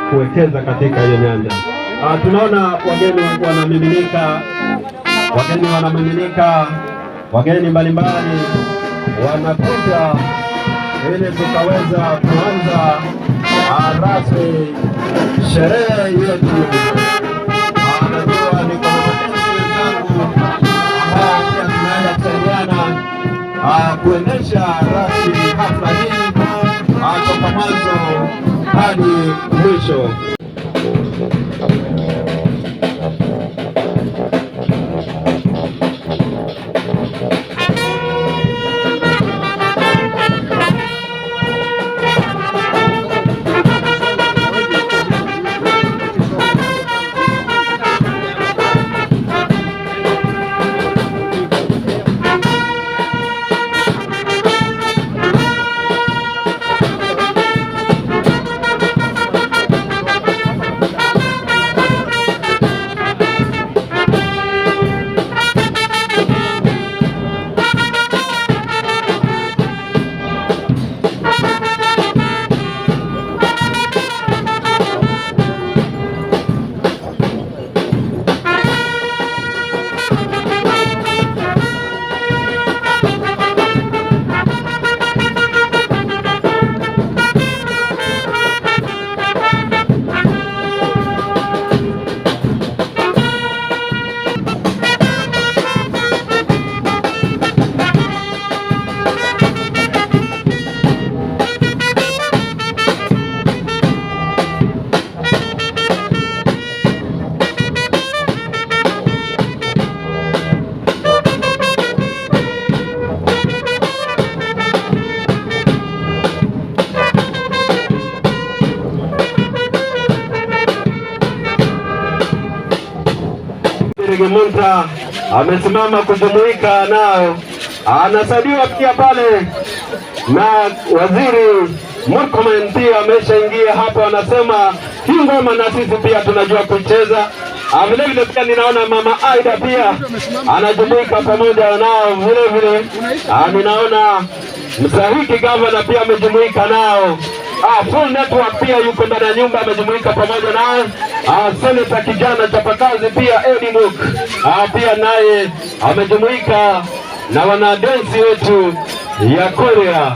kuwekeza katika hiyo nyanja. Tunaona wageni wanamiminika, wageni mbalimbali wanakuja ili tukaweza kuanza rasmi sherehe yetu. Najua niko na matenzi wenzangu ambao pia tunaenda kusaidiana kuendesha rasmi hafla hii toka mwanzo hadi mwisho. Munta amesimama kujumuika nao, anasaidiwa pia pale na Waziri Murkomen pia ameshaingia hapo, anasema hii ngoma na sisi pia tunajua kucheza. Vile vile pia ninaona Mama Aida pia anajumuika pamoja nao vile vile. Ninaona Msahiki Governor pia amejumuika nao. Full network pia yuko ndani ya nyumba amejumuika pamoja nao. Senator kijana chapakazi pia Edimuk pia naye amejumuika na wanadensi wetu ya Korea.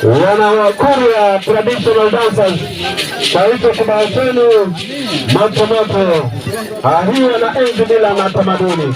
Wana wa Korea traditional dancers. Kwa hicho kibao chenu moto moto. Hii wana enzi mila na tamaduni.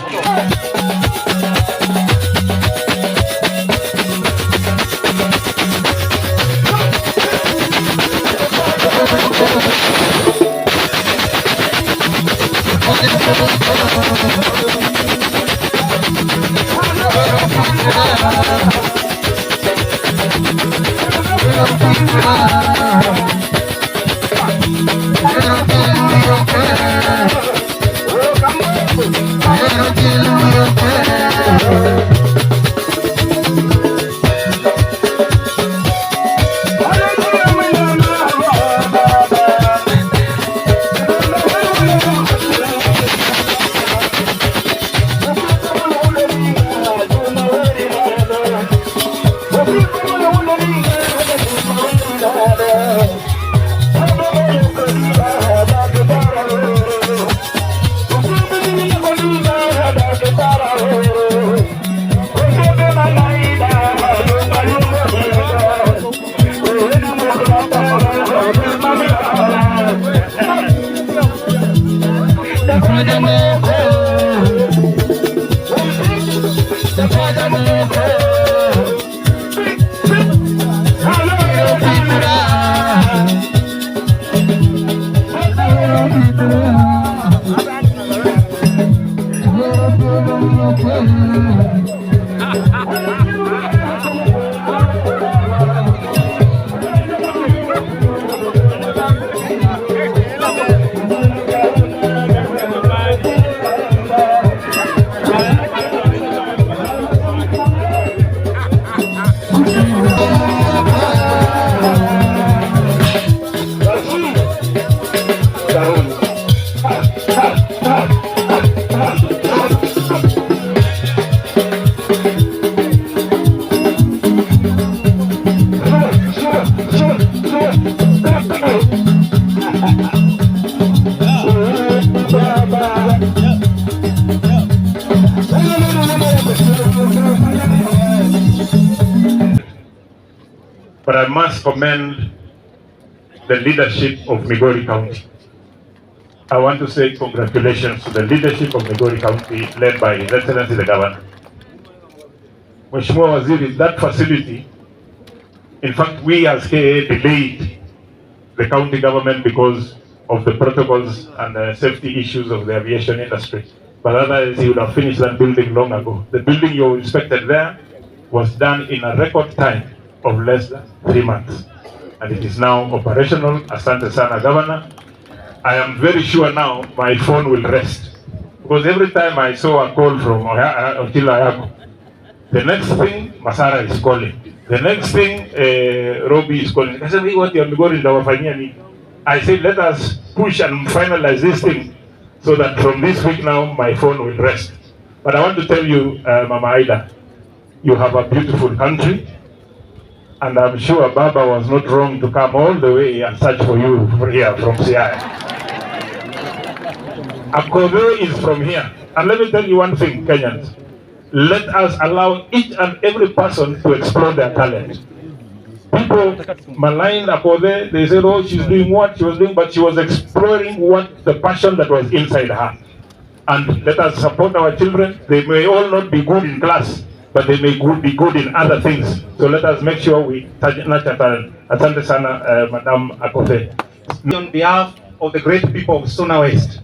but I must commend the leadership of Migori County. I want to say congratulations to the leadership of Migori County, led by His Excellency the Governor. Mheshimiwa Waziri, that facility, in fact, we as KA delayed the county government because of the protocols and the safety issues of the aviation industry. But otherwise, he would have finished that building long ago. The building you inspected there was done in a record time of less than 3 months. And it is now operational. Asante sana, Governor. I am very sure now my phone will rest. Because every time I saw a call from Ochilo Ayacko, the next thing, Masara is calling. The next thing, Robi is calling. I said, what you are Migori ndawafanyia? I said, let us push and finalize this thing so that from this week now, my phone will rest. But I want to tell you, Mama Aida, you have a beautiful country. And I'm sure Baba was not wrong to come all the way and search for you here from Siaya. Akove is from here. And let me tell you one thing, Kenyans. Let us allow each and every person to explore their talent. People maligned Akove, they said, oh, she's doing what she was doing, but she was exploring what the passion that was inside her. And let us support our children. They may all not be good in class, but they may be good in other things. So let us make sure we nurture talent. Asante sana, Madam Akove. On behalf of the great people of Sona West,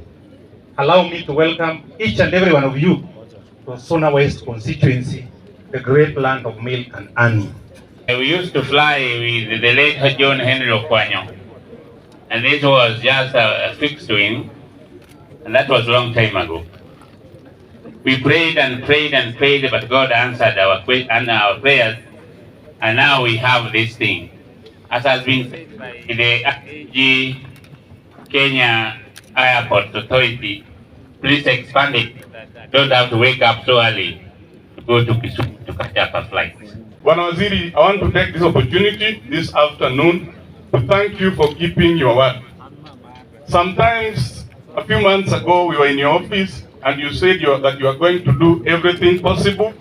allow me to welcome each and every one of you to Sona West constituency, the great land of milk and honey. We used to fly with the late John Henry Okwanyo, and this was just a fixed wing, and that was a long time ago. We prayed and prayed and prayed, but God answered our prayers, and now we have this thing. As has been said by the Kenya Airport Authority, please expand it. Don't have to wake up so early to go to Kisumu to catch up a flight. Bwana Waziri, I want to take this opportunity this afternoon to thank you for keeping your word. Sometimes, a few months ago, we were in your office and you said that you are going to do everything possible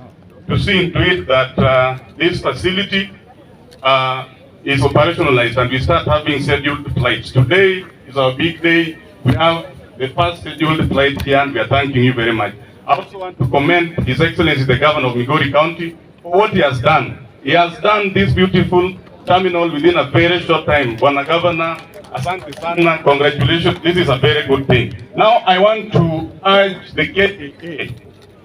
to see into it that this facility is operationalized and we start having scheduled flights. Today is our big day. We have the first scheduled flight here and we are thanking you very much. I also want to commend His Excellency the Governor of Migori County for what he has done. He has done this beautiful terminal within a very short time. Bwana Governor, asante sana, congratulations. This is a very good thing. Now I want to urge the KAA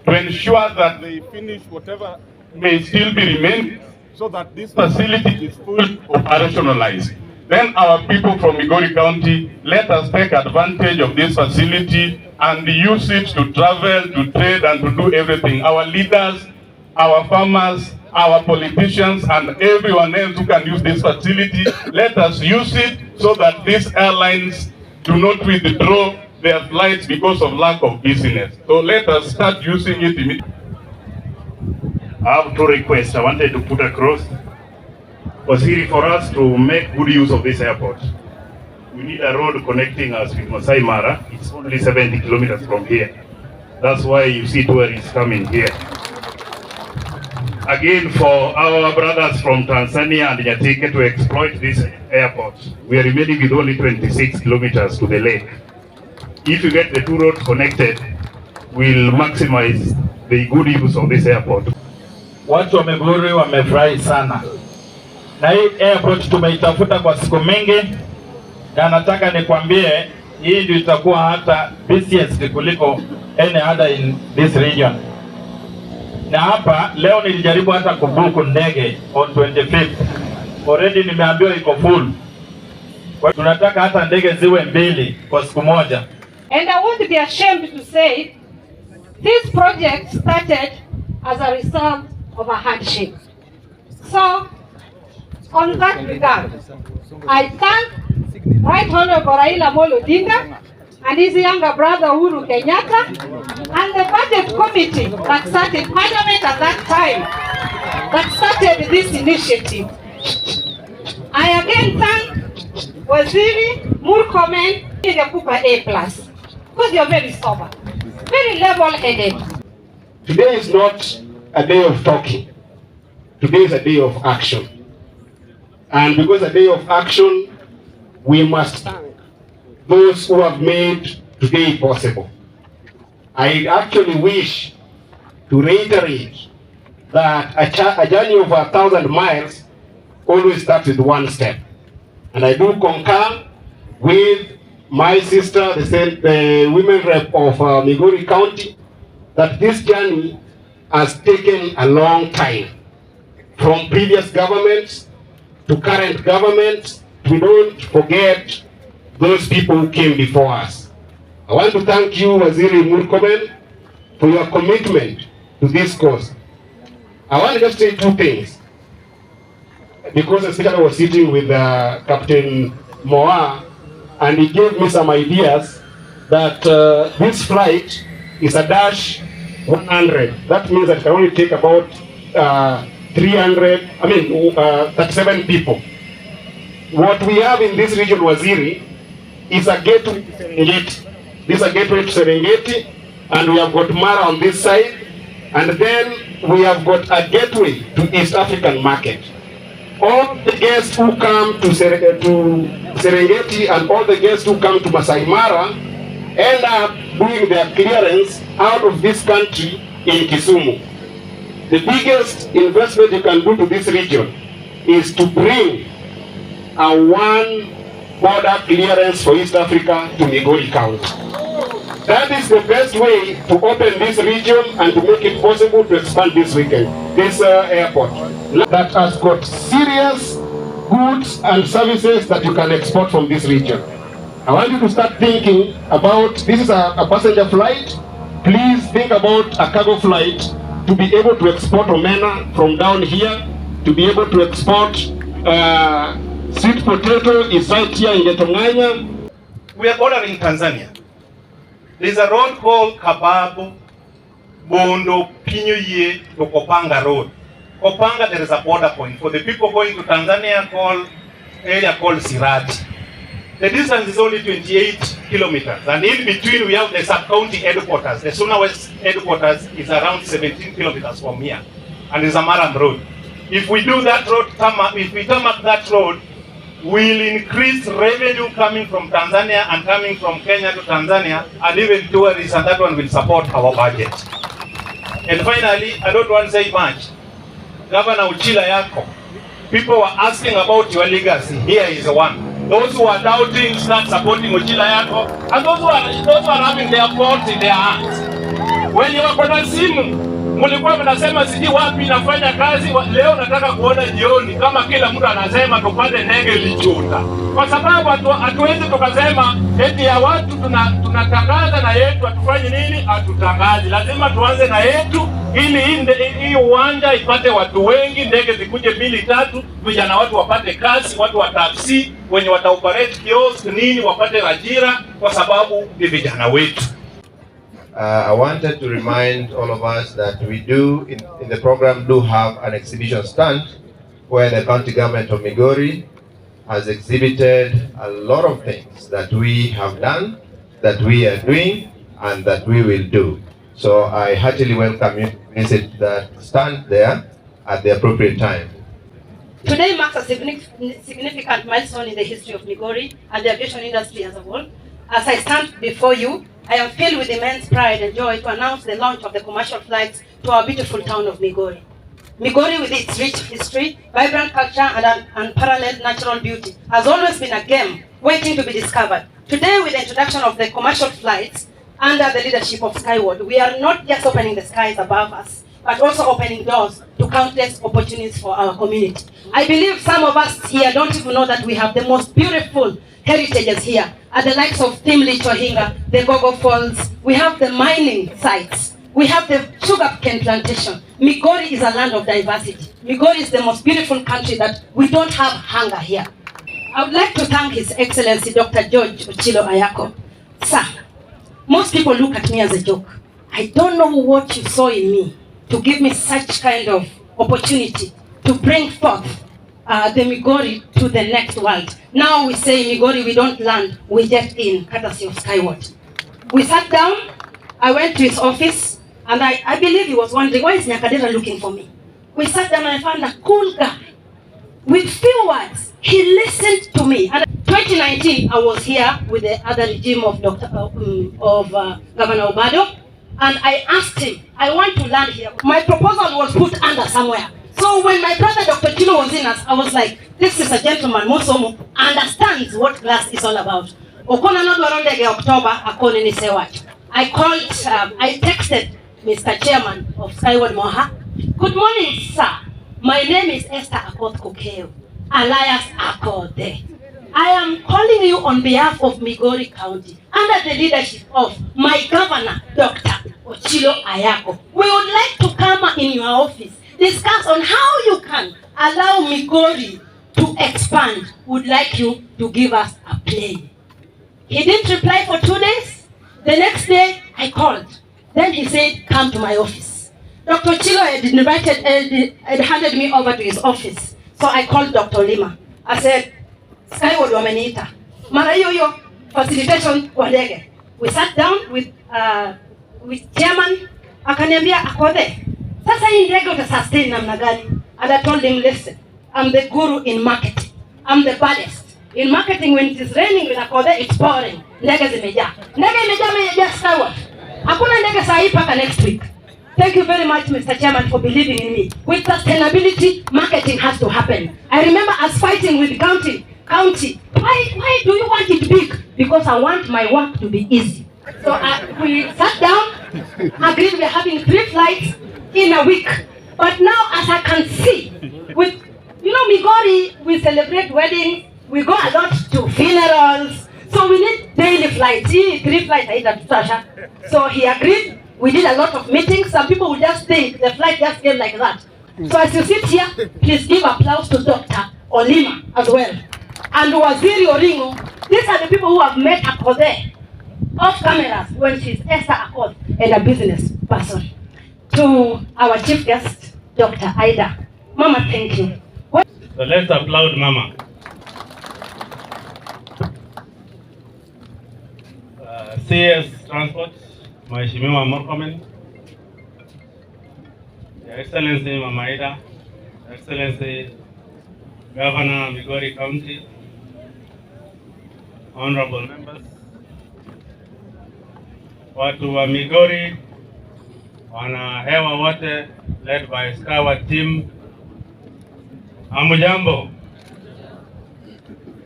to ensure that they finish whatever may still be remaining so that this facility is fully operationalized. Then our people from Migori County, let us take advantage of this facility and use it to travel, to trade, and to do everything. Our leaders, our farmers, our politicians, and everyone else who can use this facility, let us use it so that these airlines do not withdraw their flights because of lack of business. So let us start using it immediately. I have two requests I wanted to put across. Waziri, for us to make good use of this airport, we need a road connecting us with Masai Mara. It's only 70 kilometers from here. That's why you see tourists coming here. Again, for our brothers from Tanzania and Nyatike to exploit this airport, we are remaining with only 26 kilometers to the lake. If you get the two roads connected, we'll maximize the good use of this airport. Watu wa Migori wamefurahi sana. Na hii airport tumeitafuta kwa siku mingi, na nataka nikwambie hii ndio itakuwa hata busiest kuliko any other in this region. Na hapa leo nilijaribu hata kubuku ndege on 25th. Already nimeambiwa iko full. Kwa tunataka hata ndege ziwe mbili kwa siku moja. And I won't be ashamed to say this project started as a result of a handshake. So on that regard, I thank Right Honorable Raila Odinga and his younger brother Uhuru Kenyatta and the budget committee that sat in Parliament at that time that started this initiative. I again thank Waziri Murkomen in the Kupa A+, because you're very sober, very level-headed. Today is not a day of talking. Today is a day of action. And because a day of action, we must thank those who have made today possible. I actually wish to reiterate that a journey of 1,000 miles always starts with one step. And I do concur with my sister, the women rep of Migori County, that this journey has taken a long time. From previous governments to current governments, we don't forget those people who came before us. I want to thank you, Waziri Murkomen, for your commitment to this cause. I want to just say two things. Because especially I was sitting with Captain Moa, and he gave me some ideas that this flight is a dash 100. That means that it can only take about 37 people. What we have in this region, Waziri, is a gateway to Serengeti. This is a gateway to Serengeti, and we have got Mara on this side, and then we have got a gateway to East African market. All the guests who come to Serengeti and all the guests who come to Masai Mara end up doing their clearance out of this country in Kisumu. The biggest investment you can do to this region is to bring a one border clearance for East Africa to Migori County. That is the best way to open this region and to make it possible to expand this airport that has got serious goods and services that you can export from this region. I want you to start thinking about, this is a passenger flight. Please think about a cargo flight to be able to export omena from down here, to be able to export sweet potato is right here in Getonganya. We are bordering Tanzania. There's a road called Kababu, Bondo, Pinyuye to Kopanga Road. Kopanga, there is a border point. For the people going to Tanzania, area called Sirati. The distance is only 28 kilometers. And in between, we have the sub-county headquarters. The Suna West headquarters is around 17 kilometers from here. And it's a Maram road. If we do that road, if we tarmac that road, we'll increase revenue coming from Tanzania and coming from Kenya to Tanzania, and even tourists, and that one will support our budget. And finally, I don't want to say much. Governor Ochilo Ayacko, people were asking about your legacy. Here is one. Those who are doubting, start supporting Ochilo Ayacko, and those who are having their faults in their hands. When you are kona simu, mulikuwa mnasema siji wapi nafanya kazi, leo nataka kuona jioni kama kila mtu anasema tupande ndege lichuta. Kwa sababu hatuwezi tukasema eti ya watu tunatangaza na yetu atufanye nini, hatutangazi. Lazima tuanze na yetu ili hii uwanja ipate watu wengi, ndege zikuje 2-3, vijana watu wapate kazi, watu wa taxi, wenye wataoperate kiosk nini wapate ajira kwa sababu ni vijana wetu. I wanted to remind all of us that we do, in the program, do have an exhibition stand where the county government of Migori has exhibited a lot of things that we have done, that we are doing, and that we will do. So I heartily welcome you to visit that stand there at the appropriate time. Today marks a significant milestone in the history of Migori and the aviation industry as a whole. As I stand before you, I am filled with immense pride and joy to announce the launch of the commercial flights to our beautiful town of Migori. Migori, with its rich history, vibrant culture, and unparalleled natural beauty, has always been a gem waiting to be discovered. Today, with the introduction of the commercial flights under the leadership of Skyward, we are not just opening the skies above us, but also opening doors to countless opportunities for our community. I believe some of us here don't even know that we have the most beautiful heritages here, at the likes of Timli Chohinga, the Gogo Falls. We have the mining sites. We have the sugarcane plantation. Migori is a land of diversity. Migori is the most beautiful country that we don't have hunger here. I would like to thank His Excellency Dr. Ochilo Ayacko. Sir, most people look at me as a joke. I don't know what you saw in me to give me such kind of opportunity to bring forth the Migori to the next world. Now we say Migori, we don't land, we jet in, courtesy of Skyward. We sat down, I went to his office, and I believe he was wondering, why is Nyakadera looking for me? We sat down and I found a cool guy with few words, he listened to me. And 2019, I was here with the other regime of Governor Obado, and I asked him, I want to land here. My proposal was put under somewhere. So when my brother Dr. Ochilo was in us, I was like, this is a gentleman, Musomo, understands what glass is all about. October, I called, I texted Mr. Chairman of Skyward Moha. Good morning, sir. My name is Esther Akoth Kokeo, alias Akode. I am calling you on behalf of Migori County, under the leadership of my governor, Dr. Ochilo Ayacko. We would like to come in your office, discuss on how you can allow Migori to expand. Would like you to give us a plane. He didn't reply for 2 days. The next day, I called. Then he said, come to my office. Dr. Ochilo had handed me over to his office. So I called Dr. Lima. I said, Skyward wameniita. Mara hiyo facilitation kwa ndege. We sat down with chairman, akaniambia Akode, sasa hii ndege utasustain namna gani? And I told him, listen, I'm the guru in marketing. I'm the baddest. In marketing, when it is raining with Akode, it's pouring. Ndege zimejaa. Ndege imejaa Skyward. Hakuna ndege saa hii paka next week. Thank you very much, Mr. Chairman, for believing in me. With sustainability, marketing has to happen. I remember us fighting with county. Why do you want it big? Because I want my work to be easy. So we sat down, agreed we're having 3 flights in a week. But now, as I can see, with, Migori, we celebrate weddings, we go a lot to funerals, so we need daily flights. 3 flights, so he agreed. We did a lot of meetings. Some people would just think the flight just came like that. So as you sit here, please give applause to Dr. Olima as well. And Waziri Oringo. These are the people who have met Akode off cameras when she's Esther Akoth and a business person. To our chief guest, Dr. Ida. Mama, thank you. So let's applaud Mama. CS Transport, Mheshimiwa Murkomen, Your Excellency Mama Ida, Your Excellency Governor Migori County, honorable members, watu wa Migori, wanahewa wote, led by Skyward team, hamujambo,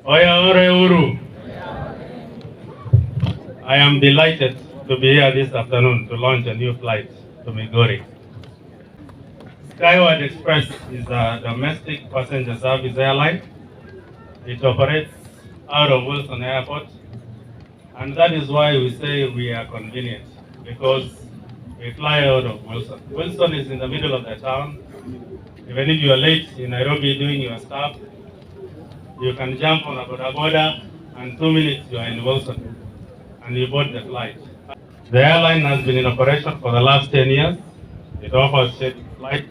oya ore uru. I am delighted to be here this afternoon to launch a new flight to Migori. Skyward Express is a domestic passenger service airline. It operates out of Wilson Airport, and that is why we say we are convenient, because we fly out of Wilson. Wilson is in the middle of the town. Even if you are late in Nairobi doing your stuff, you can jump on a boda boda, and 2 minutes you are in Wilson, and you board the flight. The airline has been in operation for the last 10 years. It offers scheduled flights,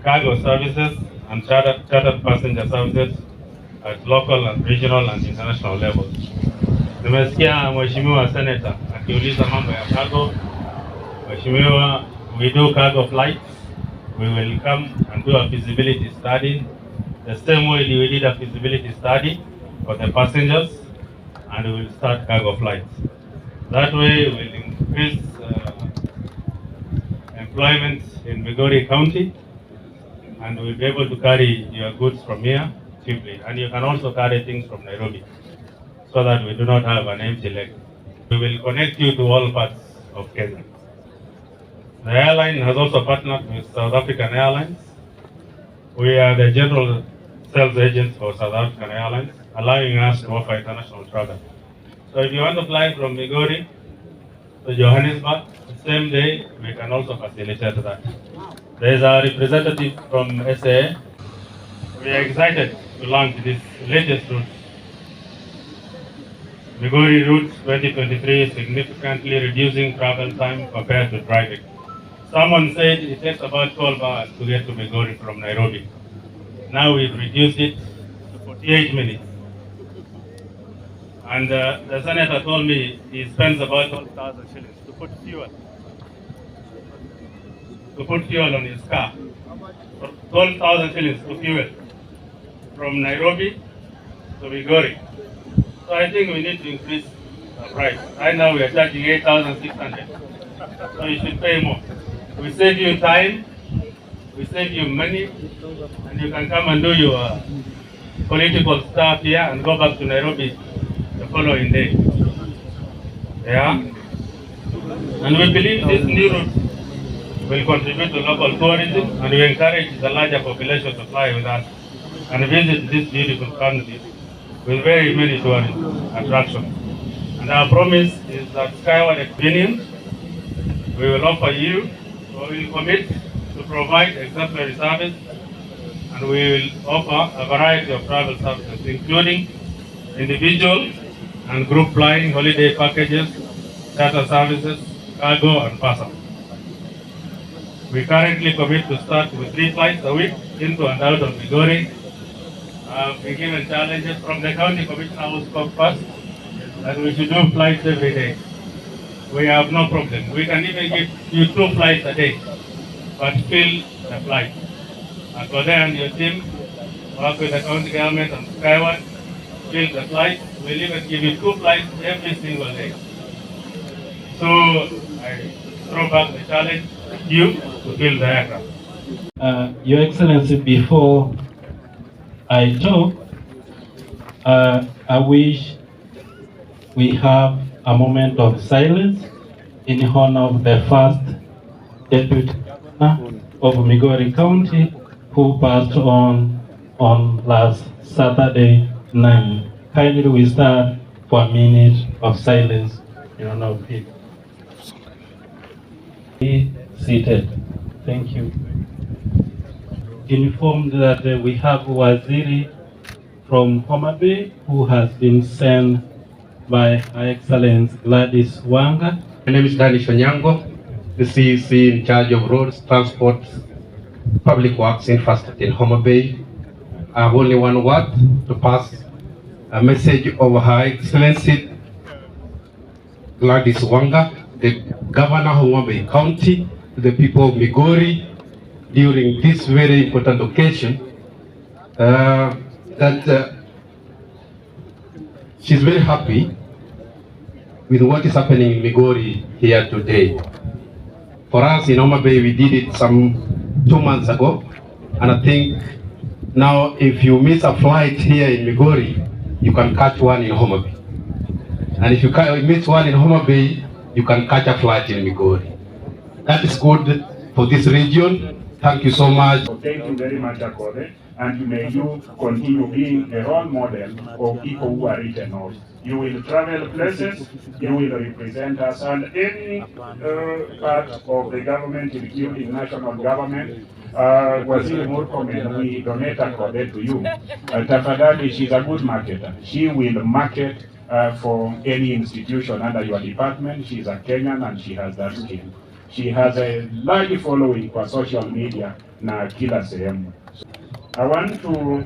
cargo services, and chartered passenger services at local and regional and international levels. Nimesikia Mheshimiwa Senator akiuliza mambo ya cargo. Mheshimiwa, we do cargo flights. We will come and do a feasibility study, the same way we did a feasibility study for the passengers, and we will start cargo flights. That way we will increase employment in Migori County, and we'll be able to carry your goods from here cheaply. And you can also carry things from Nairobi, so that we do not have an empty leg. We will connect you to all parts of Kenya. The airline has also partnered with South African Airlines. We are the general sales agents for South African Airlines, allowing us to offer international travel. So if you want to fly from Migori to Johannesburg, the same day, we can also facilitate that. There is a representative from SAA. We are excited to launch this latest route. Migori Route 2023 is significantly reducing travel time compared to driving. Someone said it takes about 12 hours to get to Migori from Nairobi. Now we've reduced it to 48 minutes. And the senator told me he spends about 12,000 shillings to put fuel on his car. 12,000 shillings to fuel. from Nairobi to Migori. So I think we need to increase the price. Right now we are charging 8,600. So you should pay more. We save you time, we save you money, and you can come and do your political stuff here and go back to Nairobi the following day. Yeah? And we believe this new route will contribute to local tourism, and we encourage the larger population to fly with us and visit this beautiful country with very many tourist attractions. And our promise is that Skyward experience we will offer you, or we will commit to provide exemplary service, and we will offer a variety of travel services, including individual and group flying, holiday packages, charter services, cargo, and parcel. We currently commit to start with 3 flights a week into and out of Migori. We given challenges from the county commissioner who spoke first that we should do flights every day. We have no problem. We can even give you 2 flights a day, but fill the flight. And go there and your team, work with the county government and Skyward, fill the flight. We'll even give you 2 flights every single day. So I throw back the challenge to you to fill the aircraft. Your Excellency, before I talk, I wish we have a moment of silence in honor of the first Deputy Governor of Migori County who passed on last Saturday night. Kindly we start for a minute of silence in honor of him. Be seated. Thank you. Informed that we have Waziri from Homa Bay who has been sent by Her Excellency Gladys Wanga. My name is Danish Onyango, the CEC in charge of roads, transport, public works, infrastructure in Homa Bay. I have only one word to pass a message of Her Excellency Gladys Wanga, the Governor of Homa Bay County, to the people of Migori during this very important occasion, that she's very happy with what is happening in Migori here today. For us in Homa Bay, we did it some 2 months ago, and I think now if you miss a flight here in Migori, you can catch one in Homa Bay. And if you miss one in Homa Bay, you can catch a flight in Migori. That is good for this region. Thank you so much. Thank you very much, Akode, and may you continue being a role model of people who are written off. You will travel places, you will represent us, and any part of the government, including national government, Waziri Murkomen, we donate Akode to you. Tafadhali, she's a good marketer. She will market for any institution under your department. She's a Kenyan and she has that skill. She has a large following for social media na kila sehemu. I want to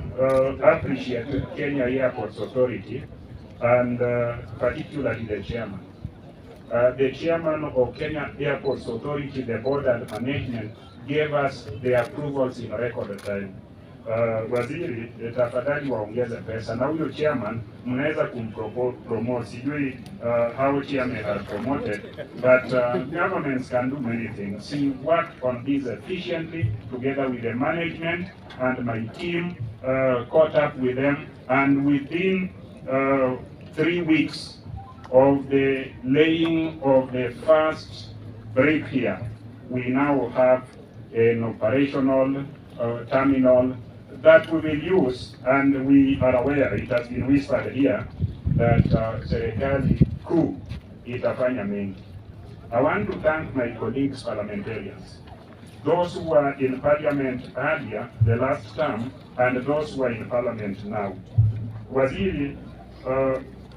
appreciate Kenya Airports Authority and particularly the chairman. The chairman of Kenya Airports Authority, the board and management, gave us the approvals in record time. Waziri, tafadhali waongeze pesa na huyo chairman mnaweza kumpromote, sijui how chairman has promoted, but governments can do many things. She worked on this efficiently together with the management, and my team caught up with them, and within 3 weeks of the laying of the first brick here, we now have an operational terminal that we will use, and we are aware, it has been whispered here, that serikali kuu itafanya mengi. I want to thank my colleagues parliamentarians, those who were in parliament earlier, the last term, and those who are in parliament now. Waziri,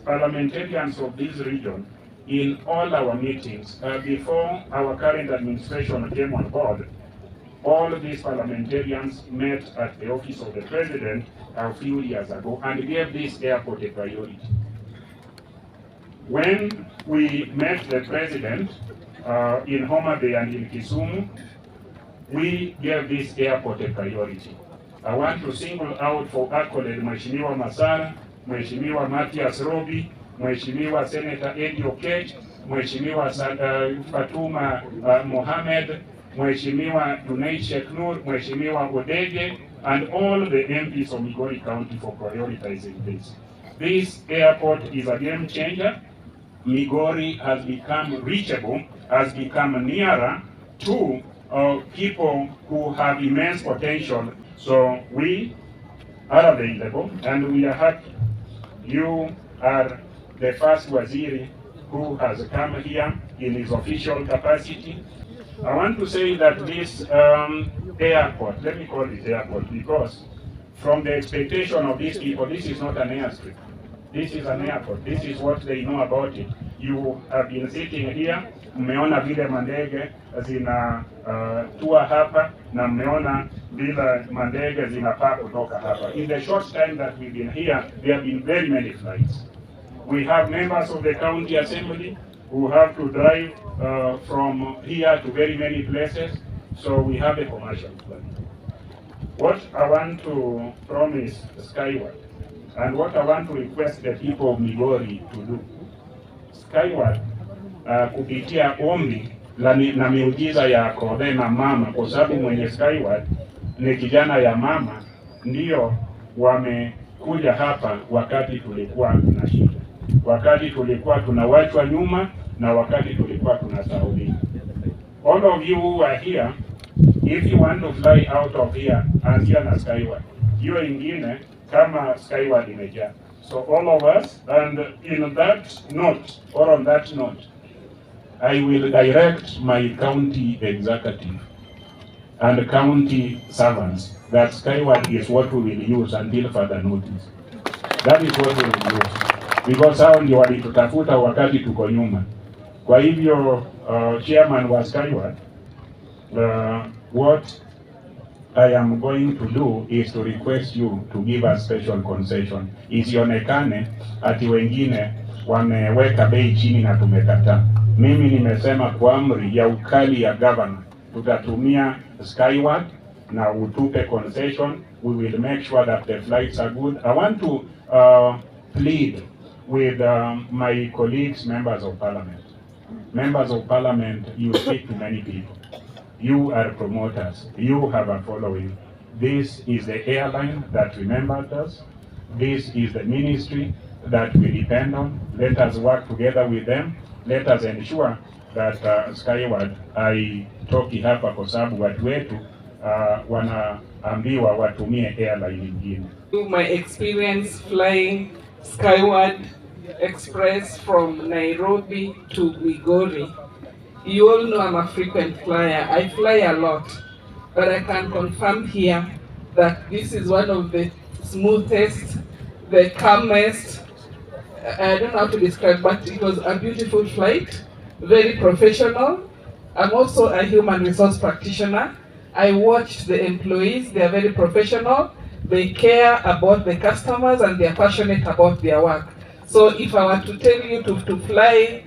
parliamentarians of this region, in all our meetings, before our current administration came on board, all of these parliamentarians met at the office of the president a few years ago and gave this airport a priority. When we met the president in Homa Bay and in Kisumu, we gave this airport a priority. I want to single out for accolade Mheshimiwa Masara, Mheshimiwa Mathias Robi, Mheshimiwa Senator Eddie Okech, Mheshimiwa Fatuma Mohamed, Mheshimiwa Dunay Sheikh Nur, Mheshimiwa Odege, and all the MPs of Migori County for prioritizing this. This airport is a game changer. Migori has become reachable, has become nearer to people who have immense potential. So we are available and we are happy. You are the first Waziri who has come here in his official capacity. I want to say that this airport, let me call it airport, because from the expectation of these people, this is not an airstrip. This is an airport. This is what they know about it. You have been sitting here, mmeona vile mandege zina tua hapa na mmeona vile mandege zinapaa kutoka hapa. In the short time that we've been here, there have been very many flights. We have members of the county assembly who have to drive from here to very many places, so we have a commercial flight. What I want to promise Skyward, and what I want to request the people of Migori to do, Skyward kupitia ombi na miujiza ya Kode na mama, kwa sababu mwenye Skyward ni kijana ya mama, ndio wamekuja hapa wakati tulikuwa na shida, wakati tulikuwa tunawachwa nyuma na wakati tulikuwa tunasahaulika. All of you who are here, if you want to fly out of here, anzia na Skyward. Hiyo ingine kama Skyward imejaa. So all of us, and in that note, or on that note, I will direct my county executive and county servants that Skyward is what we will use until further notice. That is what we will use. Because hao ndio walitutafuta wakati tuko nyuma. Kwa hivyo, chairman wa Skyward, what I am going to do is to request you to give a special concession. Isionekane ati wengine wameweka bei chini na tumekataa. Mimi nimesema kwa amri ya ukali ya governor, tutatumia Skyward na utupe concession. We will make sure that the flights are good. I want to plead with my colleagues, members of parliament. Members of parliament, you speak to many people. You are promoters. You have a following. This is the airline that remembered us. This is the ministry that we depend on. Let us work together with them. Let us ensure that Skyward haitoki hapa kwa sababu watu wetu wanaambiwa watumie airline nyingine. My experience flying Skyward Express from Nairobi to Migori. You all know I'm a frequent flyer. I fly a lot, but I can confirm here that this is one of the smoothest, the calmest, I don't know how to describe, but it was a beautiful flight, very professional. I'm also a human resource practitioner. I watched the employees, they are very professional, they care about the customers and they are passionate about their work. So if I were to tell you to fly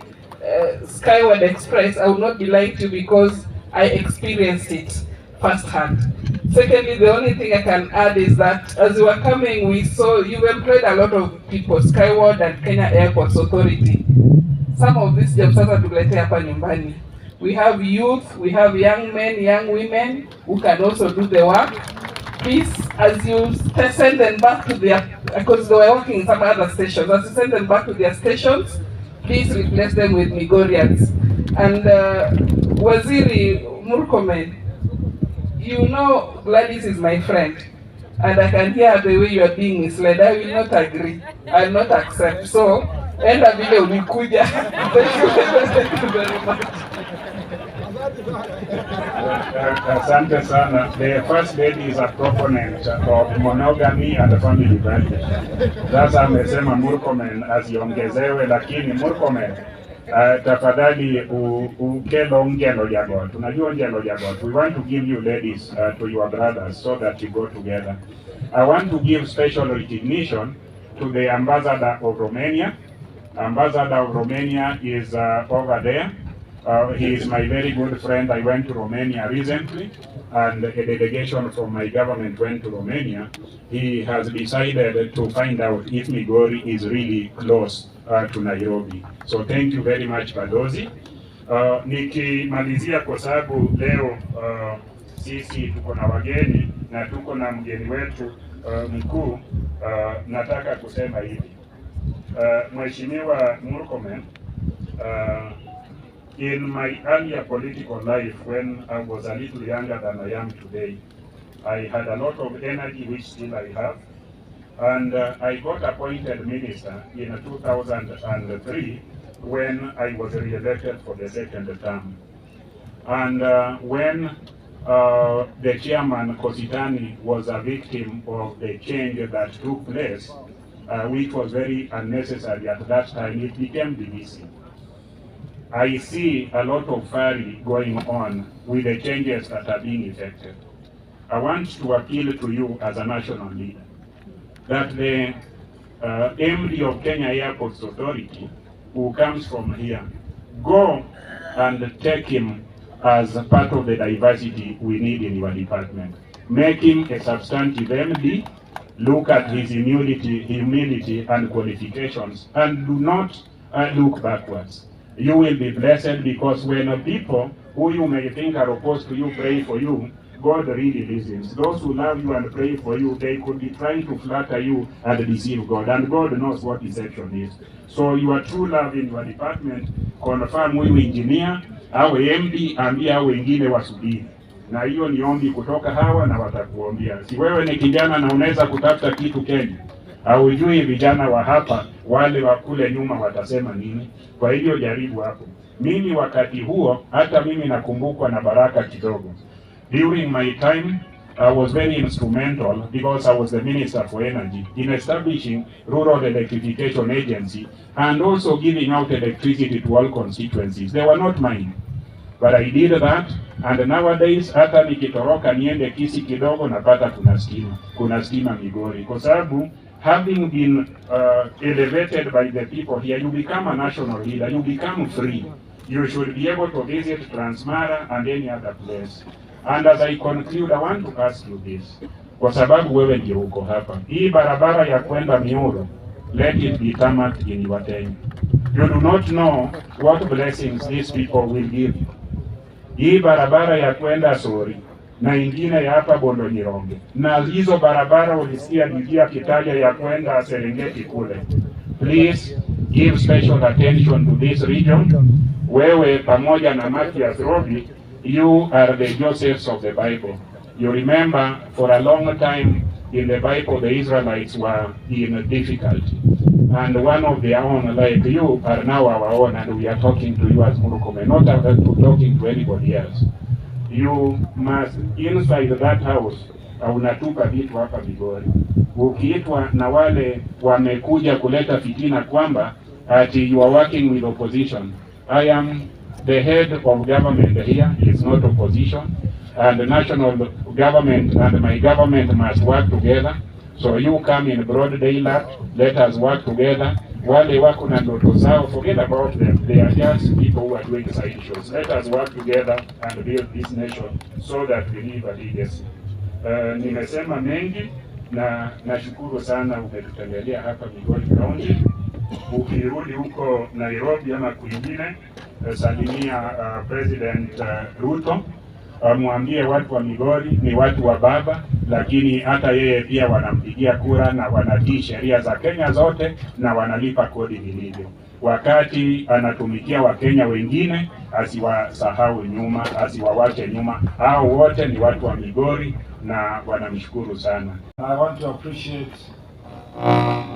Skyward Express, I would not be lying to you because I experienced it firsthand. Secondly, the only thing I can add is that as we were coming, we saw you employed a lot of people, Skyward and Kenya Airports Authority. Some of these jobs sasa tulete hapa nyumbani. We have youth, we have young men, young women who can also do the work. Please, as you send them back to their, because they were working in some other stations, as you send them back to their stations, please replace them with Migorians. And Waziri Murkomen, you know Gladys is my friend, and I can hear the way you are being misled. I will not agree. I will not accept. So, enda vile ulikuja. Thank you very much. Asante sana. The first lady is a proponent of monogamy and family values. Sasa amesema Murkomen asiongezewe, lakini Murkomen tafadhali ukelo ngelo jagot. Unajua ngelo jagot. We want to give you ladies to your brothers so that you go together. I want to give special recognition to the ambassador of Romania. Ambassador of Romania is over there. He is my very good friend. I went to Romania recently, and a delegation from my government went to Romania. He has decided to find out if Migori is really close to Nairobi. So thank you very much, Balozi. Nikimalizia kwa sababu leo sisi tuko na wageni na tuko na mgeni wetu mkuu, nataka kusema hivi. Mheshimiwa Murkomen, in my earlier political life, when I was a little younger than I am today, I had a lot of energy, which still I have, and I got appointed minister in 2003 when I was re-elected for the second term. And when the chairman, Kositani, was a victim of the change that took place, which was very unnecessary at that time, it became divisive. I see a lot of fury going on with the changes that are being effected. I want to appeal to you as a national leader that the MD of Kenya Airports Authority, who comes from here, go and take him as part of the diversity we need in your department. Make him a substantive MD, look at his humility and qualifications, and do not look backwards. You will be blessed, because when people who you may think are opposed to you pray for you, God really listens. Those who love you and pray for you, they could be trying to flatter you and deceive God, and God knows what deception is. So your true love in your department, confirm huyu engineer awe MD, ambia hao wengine wasubiri. Na hiyo ni ombi kutoka hawa na watakuombia. Si wewe ni kijana na unaweza kutafuta kitu Kenya, haujui vijana wa hapa wale wa kule nyuma watasema nini. Kwa hivyo jaribu hapo. Mimi wakati huo, hata mimi nakumbukwa na baraka kidogo. During my time, I was very instrumental, because I was the Minister for Energy, in establishing Rural Electrification Agency and also giving out electricity to all constituencies. They were not mine, but I did that, and nowadays hata nikitoroka niende Kisi kidogo napata kuna stima Migori, kwa sababu having been elevated by the people here, you become a national leader, you become free. You should be able to visit Transmara and any other place. And as I conclude, I want to ask you this, kwa sababu wewe ndio uko hapa. Hii barabara ya kwenda Miuru, let it be tarmacked in your tenure. You do not know what blessings these people will give you. Hii barabara ya kwenda Sori na ingine ya hapa Bondo Nyironge, na hizo barabara ulisikia njia Kitalia ya kwenda Serengeti kule. Please give special attention to this region. Wewe pamoja na Mathias Robi, you are the Josephs of the Bible. You remember, for a long time in the Bible, the Israelites were in difficulty. And one of their own, like you, are now our own, and we are talking to you as Murkomen, not talking to anybody else. You must, inside that house, unatupa vitu hapa Migori. Ukiitwa na wale wamekuja kuleta fitina kwamba ati you are working with opposition. I am the head of government here, is not opposition, and the national government and my government must work together. So you come in broad daylight, let us work together. Wale wako na ndoto zao, forget about them. They are just people who are doing side shows. Let us work together and build this nation so that we leave a legacy. Nimesema mengi na nashukuru sana umetutembelea hapa Migori County. Ukirudi huko Nairobi ama kwingine, salimia President Ruto. Mwambie watu wa Migori ni watu wa baba, lakini hata yeye pia wanampigia kura na wanatii sheria za Kenya zote na wanalipa kodi vilivyo. Wakati anatumikia Wakenya wengine, asiwasahau nyuma, asiwawache nyuma. Hao wote ni watu wa Migori na wanamshukuru sana. I want to appreciate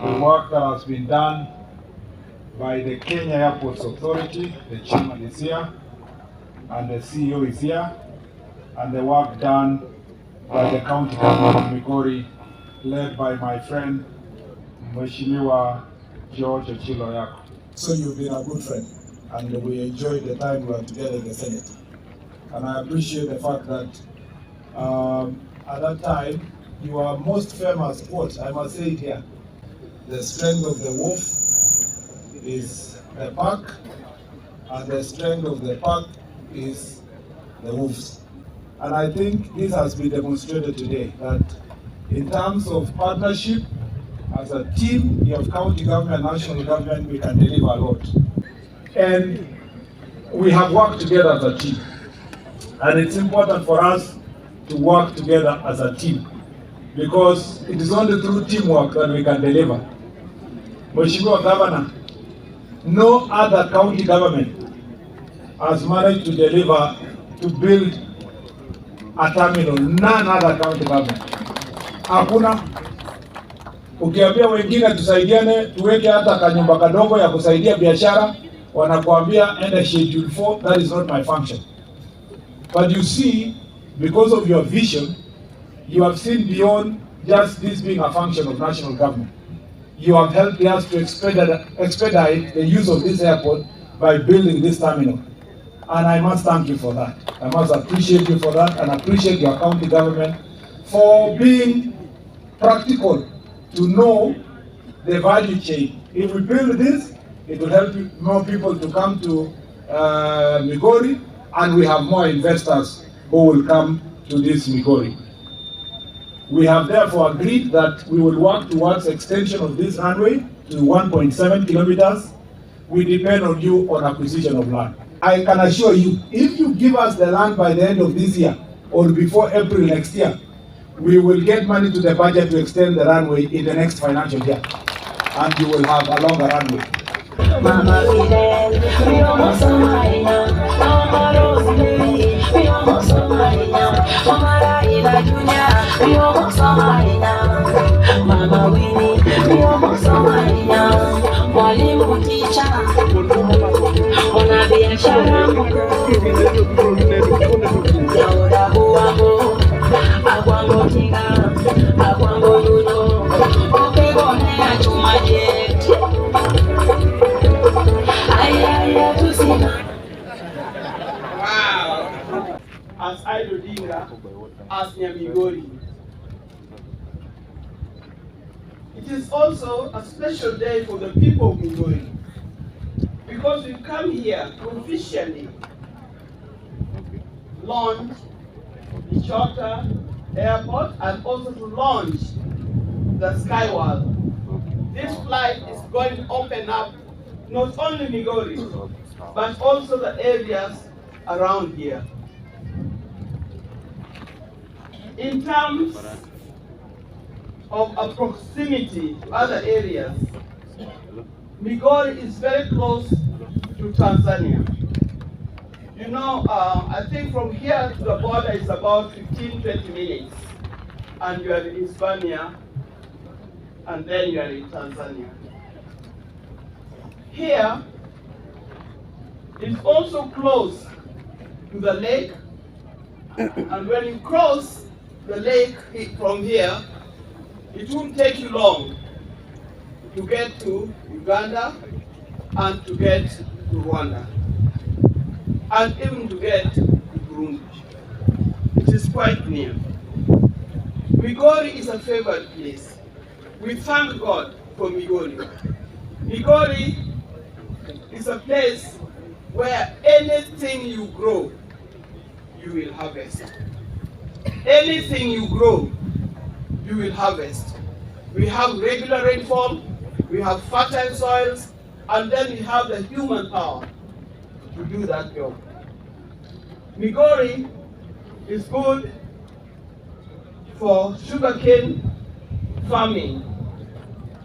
the work that has been done by the Kenya Airports Authority. The chairman is here and the CEO is here, and the work done by the county government of Migori, led by my friend Mheshimiwa George Ochilo Ayacko. So you've been a good friend, and we enjoyed the time we were together in the Senate. And I appreciate the fact that at that time, your most famous quote, I must say it here, the strength of the wolf is the pack, and the strength of the pack is the wolves. And I think this has been demonstrated today, that in terms of partnership, as a team, you have county government, national government, we can deliver a lot. And we have worked together as a team. And it's important for us to work together as a team, because it is only through teamwork that we can deliver. Mheshimiwa Governor, no other county government has managed to deliver, to build a terminal. None other county government. Hakuna. Ukiambia wengine tusaidiane, tuweke hata kanyumba kadogo ya kusaidia biashara, wanakuambia enda Schedule 4, that is not my function. But you see, because of your vision, you have seen beyond just this being a function of national government. You have helped us to expedite the use of this airport by building this terminal. And I must thank you for that. I must appreciate you for that, and appreciate your county government for being practical, to know the value chain. If we build this, it will help more people to come to Migori, and we have more investors who will come to this Migori. We have therefore agreed that we will work towards extension of this runway to 1.7 kilometers. We depend on you on acquisition of land. I can assure you, if you give us the land by the end of this year or before April next year, we will get money to the budget to extend the runway in the next financial year, and you will have a longer runway. Mama Fidel, we almost saw Marina. Mama Rosemary, we almost saw Marina. Mama Raila Junior, we almost saw Marina. Mama Winnie, we almost saw Marina. Mwalimu teacher, mwana biashara mkuu. Yaoda huambo, agwango tinga, agwango yuno. Okegone achuma jet. Wow! As Odinga, as Migori. It is also a special day for the people of Migori, because we come here to officially launch the charter airport and also to launch the Skyward. This flight is going to open up not only Migori, but also the areas around here. In terms of a proximity to other areas, Migori is very close to Tanzania. You know, I think from here to the border is about 15-20 minutes, and you are in Hispania, and then you are in Tanzania. Here is also close to the lake, and when you cross the lake from here, it won't take you long to get to Uganda and to get to Rwanda, and even to get to Burundi. It is quite near. Migori is a favored place. We thank God for Migori. Migori is a place where anything you grow, you will harvest. Anything you grow, you will harvest. We have regular rainfall, we have fertile soils, and then we have the human power to do that job. Migori is good for sugarcane farming.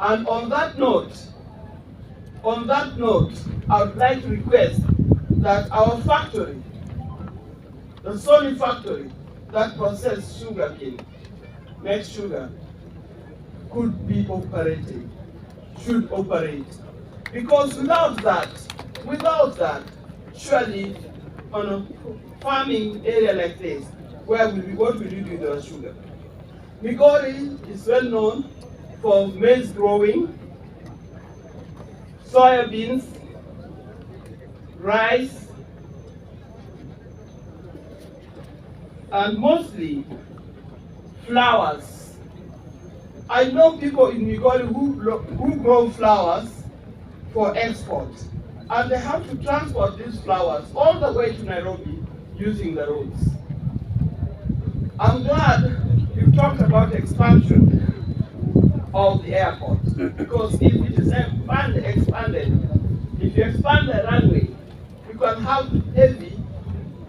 And on that note, I would like to request that our factory, the Sony factory that processes sugarcane, makes sugar, could be operated, should operate. Because without that, surely on a farming area like this, what will you do with the sugar? Migori is well known for maize growing, soybeans, rice, and mostly flowers. I know people in Migori who grow flowers for export. and they have to transport these flowers all the way to Nairobi using the roads. I'm glad you talked about expansion of the airport, because if it is expanded, if you expand the runway, you can have heavy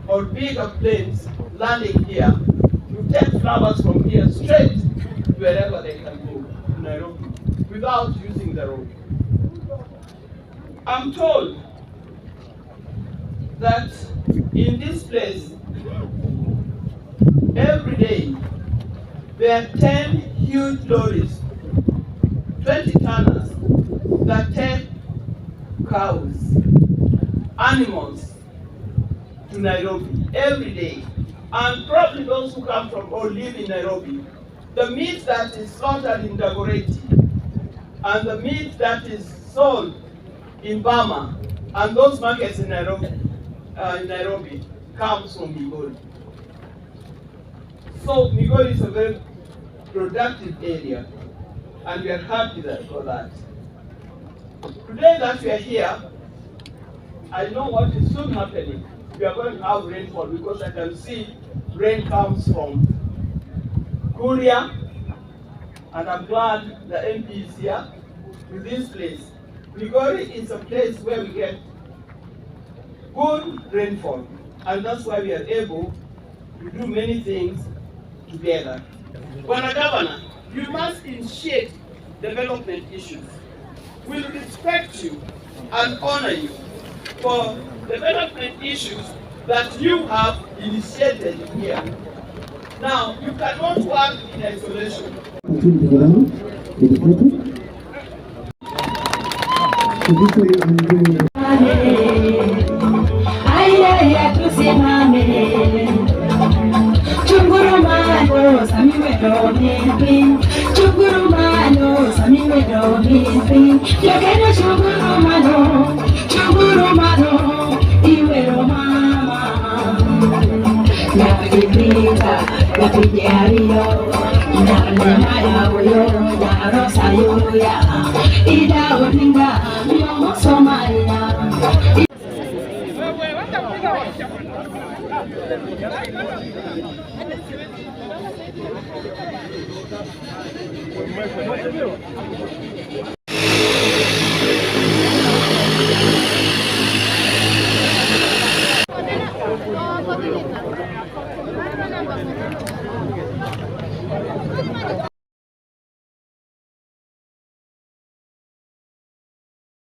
or bigger planes landing here to take flowers from here straight to wherever they can go, to Nairobi, without using the road. I'm told that in this place, every day, there are 10 huge lorries, 20 tonners, that take cows, animals to Nairobi every day. And probably those who come from or live in Nairobi, the meat that is slaughtered in Dagoretti and the meat that is sold in Bama and those markets in Nairobi comes from Migori. So Migori is a very productive area, and we are happy for that. Today that we are here, I know what is soon happening. We are going to have rainfall, because I can see rain comes from Kuria, and I'm glad the MP is here to this place. Migori is a place where we get good rainfall, and that's why we are able to do many things together. Bwana Governor, you must initiate development issues. We'll respect you and honor you for development issues that you have initiated here. Now, you cannot work in isolation.